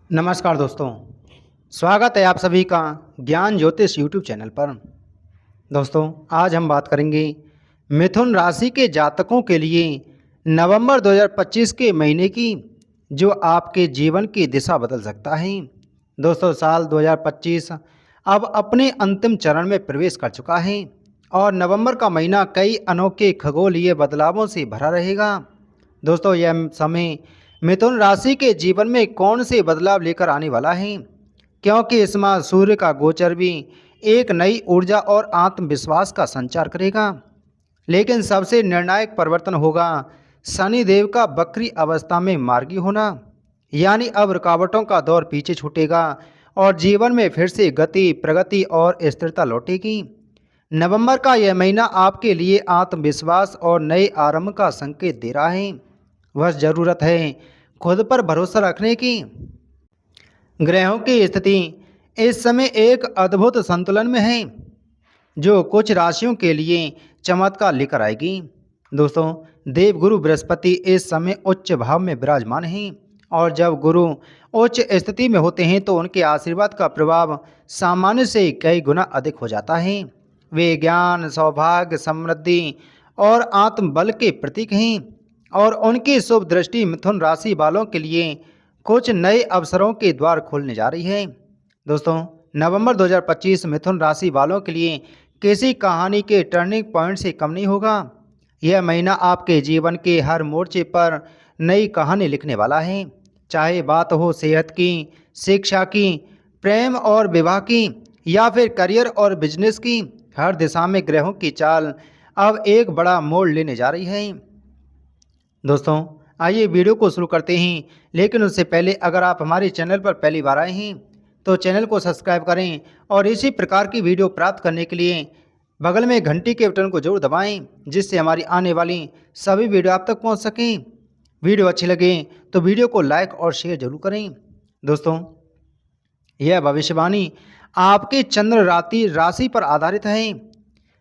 नमस्कार दोस्तों। स्वागत है आप सभी का ज्ञान ज्योतिष यूट्यूब चैनल पर। दोस्तों, आज हम बात करेंगे मिथुन राशि के जातकों के लिए नवंबर 2025 के महीने की, जो आपके जीवन की दिशा बदल सकता है। दोस्तों, साल 2025 अब अपने अंतिम चरण में प्रवेश कर चुका है और नवंबर का महीना कई अनोखे खगोलीय बदलावों से भरा रहेगा। दोस्तों, यह समय मिथुन राशि के जीवन में कौन से बदलाव लेकर आने वाला है, क्योंकि इस माह सूर्य का गोचर भी एक नई ऊर्जा और आत्मविश्वास का संचार करेगा। लेकिन सबसे निर्णायक परिवर्तन होगा शनि देव का वक्री अवस्था में मार्गी होना। यानी अब रुकावटों का दौर पीछे छूटेगा और जीवन में फिर से गति, प्रगति और स्थिरता लौटेगी। नवंबर का यह महीना आपके लिए आत्मविश्वास और नए आरंभ का संकेत दे रहा है। बस ज़रूरत है खुद पर भरोसा रखने की। ग्रहों की स्थिति इस समय एक अद्भुत संतुलन में है, जो कुछ राशियों के लिए चमत्कार लेकर आएगी। दोस्तों, देवगुरु बृहस्पति इस समय उच्च भाव में विराजमान हैं और जब गुरु उच्च स्थिति में होते हैं तो उनके आशीर्वाद का प्रभाव सामान्य से कई गुना अधिक हो जाता है। वे ज्ञान, सौभाग्य, समृद्धि और आत्मबल के प्रतीक हैं और उनकी शुभ दृष्टि मिथुन राशि वालों के लिए कुछ नए अवसरों के द्वार खोलने जा रही है। दोस्तों, नवंबर 2025 मिथुन राशि वालों के लिए किसी कहानी के टर्निंग पॉइंट से कम नहीं होगा। यह महीना आपके जीवन के हर मोर्चे पर नई कहानी लिखने वाला है। चाहे बात हो सेहत की, शिक्षा की, प्रेम और विवाह की या फिर करियर और बिजनेस की, हर दिशा में ग्रहों की चाल अब एक बड़ा मोड़ लेने जा रही है। दोस्तों, आइए वीडियो को शुरू करते हैं, लेकिन उससे पहले अगर आप हमारे चैनल पर पहली बार आए हैं तो चैनल को सब्सक्राइब करें और इसी प्रकार की वीडियो प्राप्त करने के लिए बगल में घंटी के बटन को जरूर दबाएं, जिससे हमारी आने वाली सभी वीडियो आप तक पहुंच सकें। वीडियो अच्छी लगे तो वीडियो को लाइक और शेयर जरूर करें। दोस्तों, यह भविष्यवाणी आपके चंद्र राशि पर आधारित है।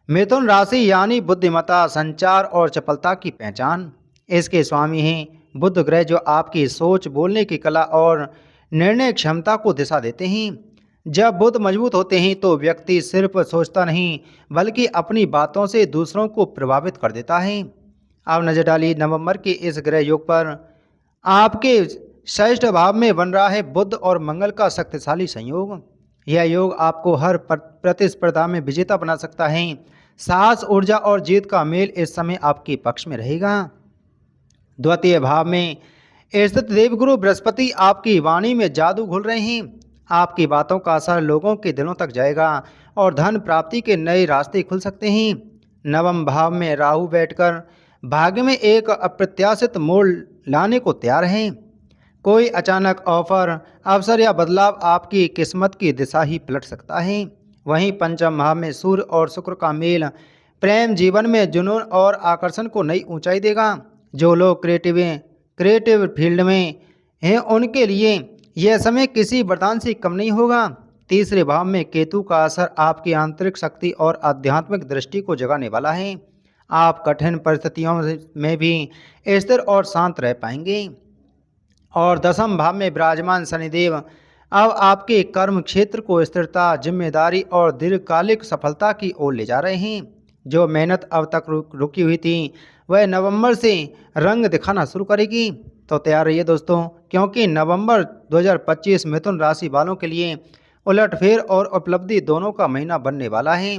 मिथुन राशि यानी बुद्धिमत्ता, संचार और चपलता की पहचान। इसके स्वामी हैं बुध ग्रह, जो आपकी सोच, बोलने की कला और निर्णय क्षमता को दिशा देते हैं। जब बुध मजबूत होते हैं तो व्यक्ति सिर्फ सोचता नहीं, बल्कि अपनी बातों से दूसरों को प्रभावित कर देता है। अब नजर डालिए नवंबर के इस ग्रह योग पर। आपके षष्ठ भाव में बन रहा है बुध और मंगल का शक्तिशाली संयोग। यह योग आपको हर प्रतिस्पर्धा में विजेता बना सकता है। साहस, ऊर्जा और जीत का मेल इस समय आपके पक्ष में रहेगा। द्वितीय भाव में स्थित देवगुरु बृहस्पति आपकी वाणी में जादू घोल रहे हैं। आपकी बातों का असर लोगों के दिलों तक जाएगा और धन प्राप्ति के नए रास्ते खुल सकते हैं। नवम भाव में राहु बैठकर भाग्य में एक अप्रत्याशित मोड़ लाने को तैयार हैं। कोई अचानक ऑफर, अवसर या बदलाव आपकी किस्मत की दिशा ही पलट सकता है। वहीं पंचम भाव में सूर्य और शुक्र का मेल प्रेम जीवन में जुनून और आकर्षण को नई ऊंचाई देगा। जो लोग क्रिएटिव फील्ड में हैं उनके लिए यह समय किसी वरदान से कम नहीं होगा। तीसरे भाव में केतु का असर आपकी आंतरिक शक्ति और आध्यात्मिक दृष्टि को जगाने वाला है। आप कठिन परिस्थितियों में भी स्थिर और शांत रह पाएंगे। और दसम भाव में विराजमान शनिदेव अब आपके कर्म क्षेत्र को स्थिरता, जिम्मेदारी और दीर्घकालिक सफलता की ओर ले जा रहे हैं। जो मेहनत अब तक रुकी हुई थी, वह नवंबर से रंग दिखाना शुरू करेगी। तो तैयार रहिए दोस्तों, क्योंकि नवंबर 2025 मिथुन राशि वालों के लिए उलटफेर और उपलब्धि दोनों का महीना बनने वाला है।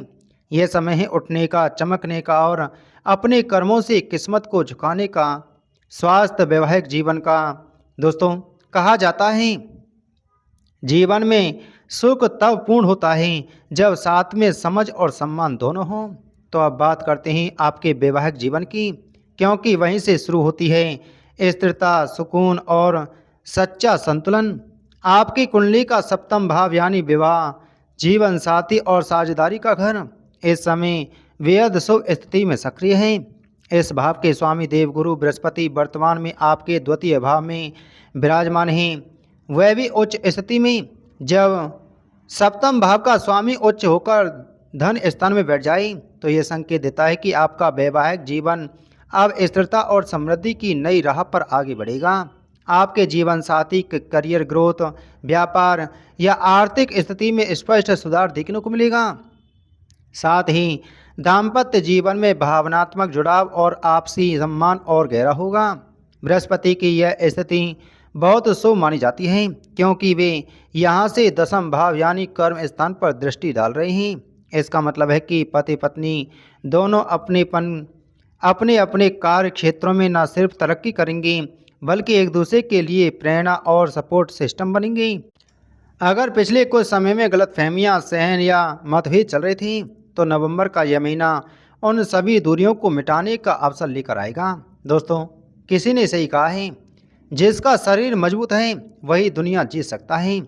यह समय है उठने का, चमकने का और अपने कर्मों से किस्मत को झुकाने का। स्वास्थ्य, वैवाहिक जीवन का। दोस्तों, कहा जाता है जीवन में सुख तब पूर्ण होता है जब साथ में समझ और सम्मान दोनों हों। तो अब बात करते हैं आपके वैवाहिक जीवन की, क्योंकि वहीं से शुरू होती है स्थिरता, सुकून और सच्चा संतुलन। आपकी कुंडली का सप्तम भाव यानी विवाह, जीवन साथी और साझेदारी का घर इस समय बेहद शुभ स्थिति में सक्रिय है। इस भाव के स्वामी देवगुरु बृहस्पति वर्तमान में आपके द्वितीय भाव में विराजमान हैं, वह भी उच्च स्थिति में। जब सप्तम भाव का स्वामी उच्च होकर धन स्थान में बैठ जाए तो यह संकेत देता है कि आपका वैवाहिक जीवन अब स्थिरता और समृद्धि की नई राह पर आगे बढ़ेगा। आपके जीवन साथी के करियर ग्रोथ, व्यापार या आर्थिक स्थिति में स्पष्ट सुधार देखने को मिलेगा। साथ ही दाम्पत्य जीवन में भावनात्मक जुड़ाव और आपसी सम्मान और गहरा होगा। बृहस्पति की यह स्थिति बहुत शुभ मानी जाती है क्योंकि वे यहाँ से दशम भाव यानी कर्म स्थान पर दृष्टि डाल रहे हैं। इसका मतलब है कि पति पत्नी दोनों अपने अपने कार्य क्षेत्रों में न सिर्फ तरक्की करेंगे बल्कि एक दूसरे के लिए प्रेरणा और सपोर्ट सिस्टम बनेंगे। अगर पिछले कुछ समय में गलतफहमियां, सहन या मतभेद चल रहे थे तो नवंबर का यह महीना उन सभी दूरियों को मिटाने का अवसर लेकर आएगा। दोस्तों, किसी ने सही कहा है, जिसका शरीर मजबूत है वही दुनिया जीत सकता है।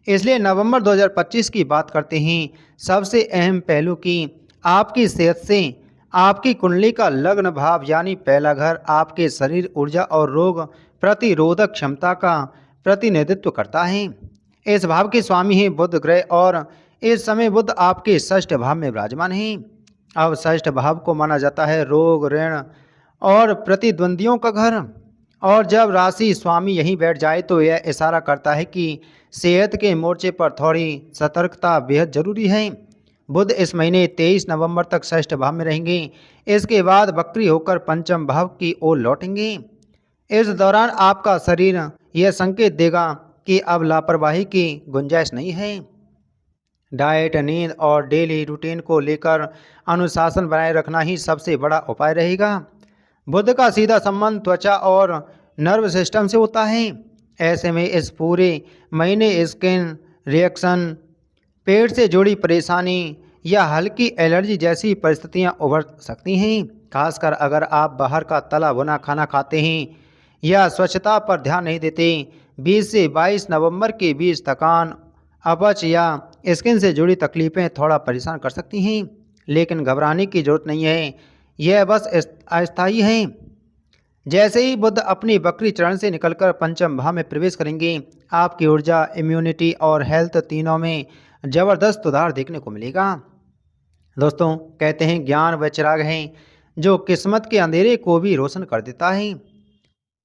इसलिए नवंबर 2025 की बात करते हैं, सबसे अहम पहलू की आपकी सेहत से आपकी कुंडली का लग्न भाव यानी पहला घर आपके शरीर, ऊर्जा और रोग प्रतिरोधक क्षमता का प्रतिनिधित्व करता है। इस भाव के स्वामी हैं बुध ग्रह और इस समय बुध आपके षष्ठ भाव में विराजमान हैं। अब षष्ठ भाव को माना जाता है रोग, ऋण और प्रतिद्वंदियों का घर, और जब राशि स्वामी यहीं बैठ जाए तो यह इशारा करता है कि सेहत के मोर्चे पर थोड़ी सतर्कता बेहद जरूरी है। बुध इस महीने 23 नवंबर तक षष्ठ भाव में रहेंगे। इसके बाद वक्री होकर पंचम भाव की ओर लौटेंगे। इस दौरान आपका शरीर यह संकेत देगा कि अब लापरवाही की गुंजाइश नहीं है। डाइट, नींद और डेली रूटीन को लेकर अनुशासन बनाए रखना ही सबसे बड़ा उपाय रहेगा। बुध का सीधा संबंध त्वचा और नर्व सिस्टम से होता है। ऐसे में इस पूरे महीने स्किन रिएक्शन, पेट से जुड़ी परेशानी या हल्की एलर्जी जैसी परिस्थितियां उभर सकती हैं। खासकर अगर आप बाहर का तला भुना खाना खाते हैं या स्वच्छता पर ध्यान नहीं देते। 20 से 22 नवंबर के बीच थकान, अपच या स्किन से जुड़ी तकलीफ़ें थोड़ा परेशान कर सकती हैं, लेकिन घबराने की जरूरत नहीं है, यह बस अस्थायी है। जैसे ही बुध अपनी वक्री चरण से निकलकर पंचम भाव में प्रवेश करेंगे, आपकी ऊर्जा, इम्यूनिटी और हेल्थ तीनों में ज़बरदस्त सुधार देखने को मिलेगा। दोस्तों, कहते हैं ज्ञान वह चिराग है जो किस्मत के अंधेरे को भी रोशन कर देता है।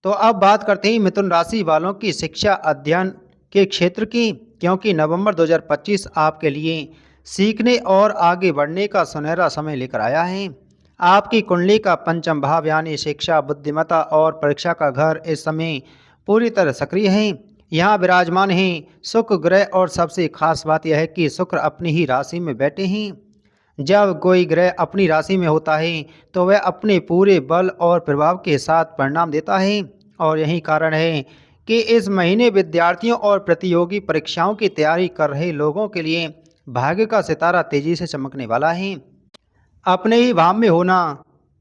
तो अब बात करते हैं मिथुन राशि वालों की शिक्षा अध्ययन के क्षेत्र की, क्योंकि नवंबर 2025 आपके लिए सीखने और आगे बढ़ने का सुनहरा समय लेकर आया है। आपकी कुंडली का पंचम भाव यानी शिक्षा, बुद्धिमत्ता और परीक्षा का घर इस समय पूरी तरह सक्रिय है। यहाँ विराजमान हैं शुक्र ग्रह, और सबसे खास बात यह है कि शुक्र अपनी ही राशि में बैठे हैं। जब कोई ग्रह अपनी राशि में होता है तो वह अपने पूरे बल और प्रभाव के साथ परिणाम देता है, और यही कारण है कि इस महीने विद्यार्थियों और प्रतियोगी परीक्षाओं की तैयारी कर रहे लोगों के लिए भाग्य का सितारा तेजी से चमकने वाला है। अपने ही भाव में होना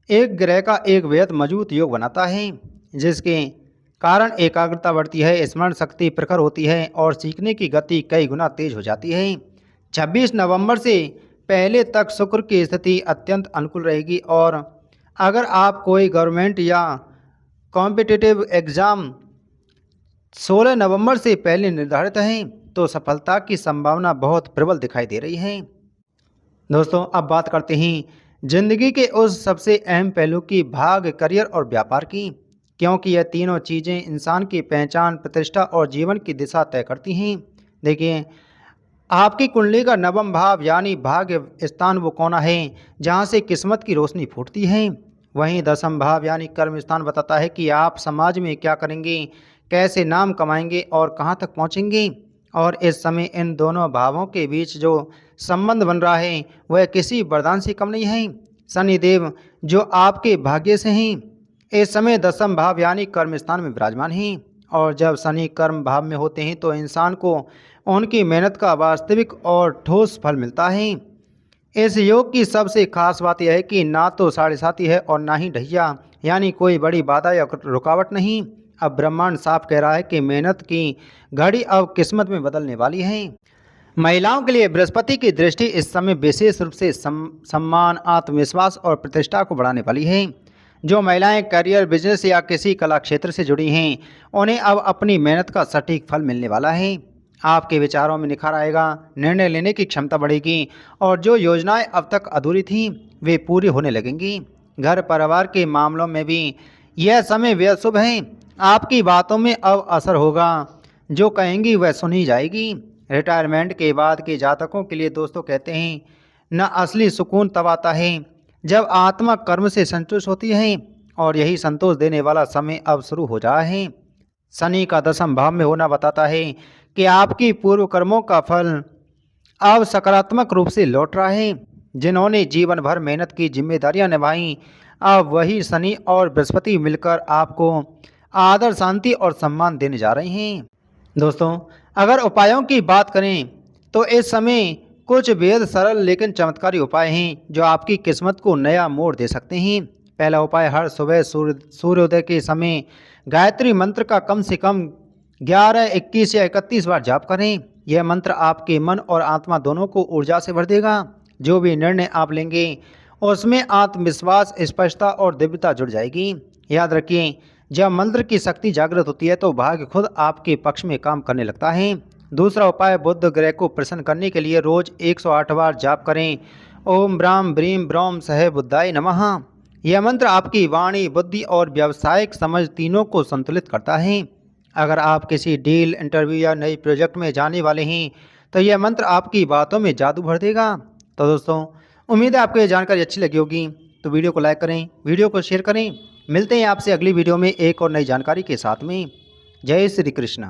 एक ग्रह का एक बेहद मजबूत योग बनाता है, जिसके कारण एकाग्रता बढ़ती है, स्मरण शक्ति प्रखर होती है और सीखने की गति कई गुना तेज हो जाती है। 26 नवंबर से पहले तक शुक्र की स्थिति अत्यंत अनुकूल रहेगी, और अगर आप कोई गवर्नमेंट या कॉम्पिटिटिव एग्ज़ाम 16 नवंबर से पहले निर्धारित हैं तो सफलता की संभावना बहुत प्रबल दिखाई दे रही है। दोस्तों, अब बात करते हैं जिंदगी के उस सबसे अहम पहलू की, भाग्य, करियर और व्यापार की, क्योंकि यह तीनों चीज़ें इंसान की पहचान, प्रतिष्ठा और जीवन की दिशा तय करती हैं। देखिए, आपकी कुंडली का नवम भाव यानी भाग्य स्थान वो कोना है जहाँ से किस्मत की रोशनी फूटती है। वहीं दसम भाव यानी कर्म स्थान बताता है कि आप समाज में क्या करेंगे, कैसे नाम कमाएंगे और कहाँ तक पहुँचेंगे। और इस समय इन दोनों भावों के बीच जो संबंध बन रहा है वह किसी वरदान से कम नहीं है। शनिदेव जो आपके भाग्य से हैं, इस समय दसम भाव यानी कर्म स्थान में विराजमान हैं, और जब शनि कर्म भाव में होते हैं तो इंसान को उनकी मेहनत का वास्तविक और ठोस फल मिलता है। इस योग की सबसे खास बात यह है कि ना तो साढ़े साती है और ना ही ढैया, यानी कोई बड़ी बाधा या रुकावट नहीं। अब ब्रह्मांड साफ कह रहा है कि मेहनत की घड़ी अब किस्मत में बदलने वाली है। महिलाओं के लिए बृहस्पति की दृष्टि इस समय विशेष रूप से सम्मान, आत्मविश्वास और प्रतिष्ठा को बढ़ाने वाली है। जो महिलाएं करियर, बिजनेस या किसी कला क्षेत्र से जुड़ी हैं, उन्हें अब अपनी मेहनत का सटीक फल मिलने वाला है। आपके विचारों में निखार आएगा, निर्णय लेने की क्षमता बढ़ेगी, और जो योजनाएं अब तक अधूरी थीं वे पूरी होने लगेंगी। घर परिवार के मामलों में भी यह समय बेहद शुभ है। आपकी बातों में अब असर होगा, जो कहेंगी वह सुनी जाएगी। रिटायरमेंट के बाद के जातकों के लिए दोस्तों कहते हैं, न असली सुकून तब आता है जब आत्मा कर्म से संतुष्ट होती है, और यही संतोष देने वाला समय अब शुरू हो रहा है। शनि का 10वें भाव में होना बताता है कि आपकी पूर्व कर्मों का फल अब सकारात्मक रूप से लौट रहा है। जिन्होंने जीवन भर मेहनत की जिम्मेदारियां निभाई, अब वही शनि और बृहस्पति मिलकर आपको आदर, शांति और सम्मान देने जा रहे हैं। दोस्तों, अगर उपायों की बात करें तो इस समय कुछ बेहद सरल लेकिन चमत्कारी उपाय हैं जो आपकी किस्मत को नया मोड़ दे सकते हैं। पहला उपाय, हर सुबह सूर्योदय के समय गायत्री मंत्र का कम से कम 11, 21 या 31 बार जाप करें। यह मंत्र आपके मन और आत्मा दोनों को ऊर्जा से भर देगा। जो भी निर्णय आप लेंगे उसमें आत्मविश्वास, स्पष्टता और दिव्यता जुड़ जाएगी। याद रखिए, जब मंत्र की शक्ति जागृत होती है तो भाग्य खुद आपके पक्ष में काम करने लगता है। दूसरा उपाय, बुध ग्रह को प्रसन्न करने के लिए रोज 108 बार जाप करें। ओम ब्राम ब्रीम ब्रौम सह बुद्धाय नमः। यह मंत्र आपकी वाणी, बुद्धि और व्यावसायिक समझ तीनों को संतुलित करता है। अगर आप किसी डील, इंटरव्यू या नए प्रोजेक्ट में जाने वाले हैं तो यह मंत्र आपकी बातों में जादू भर देगा। तो दोस्तों, उम्मीद है आपको ये जानकारी अच्छी लगी होगी। तो वीडियो को लाइक करें, वीडियो को शेयर करें। मिलते हैं आपसे अगली वीडियो में एक और नई जानकारी के साथ में। जय श्री कृष्ण।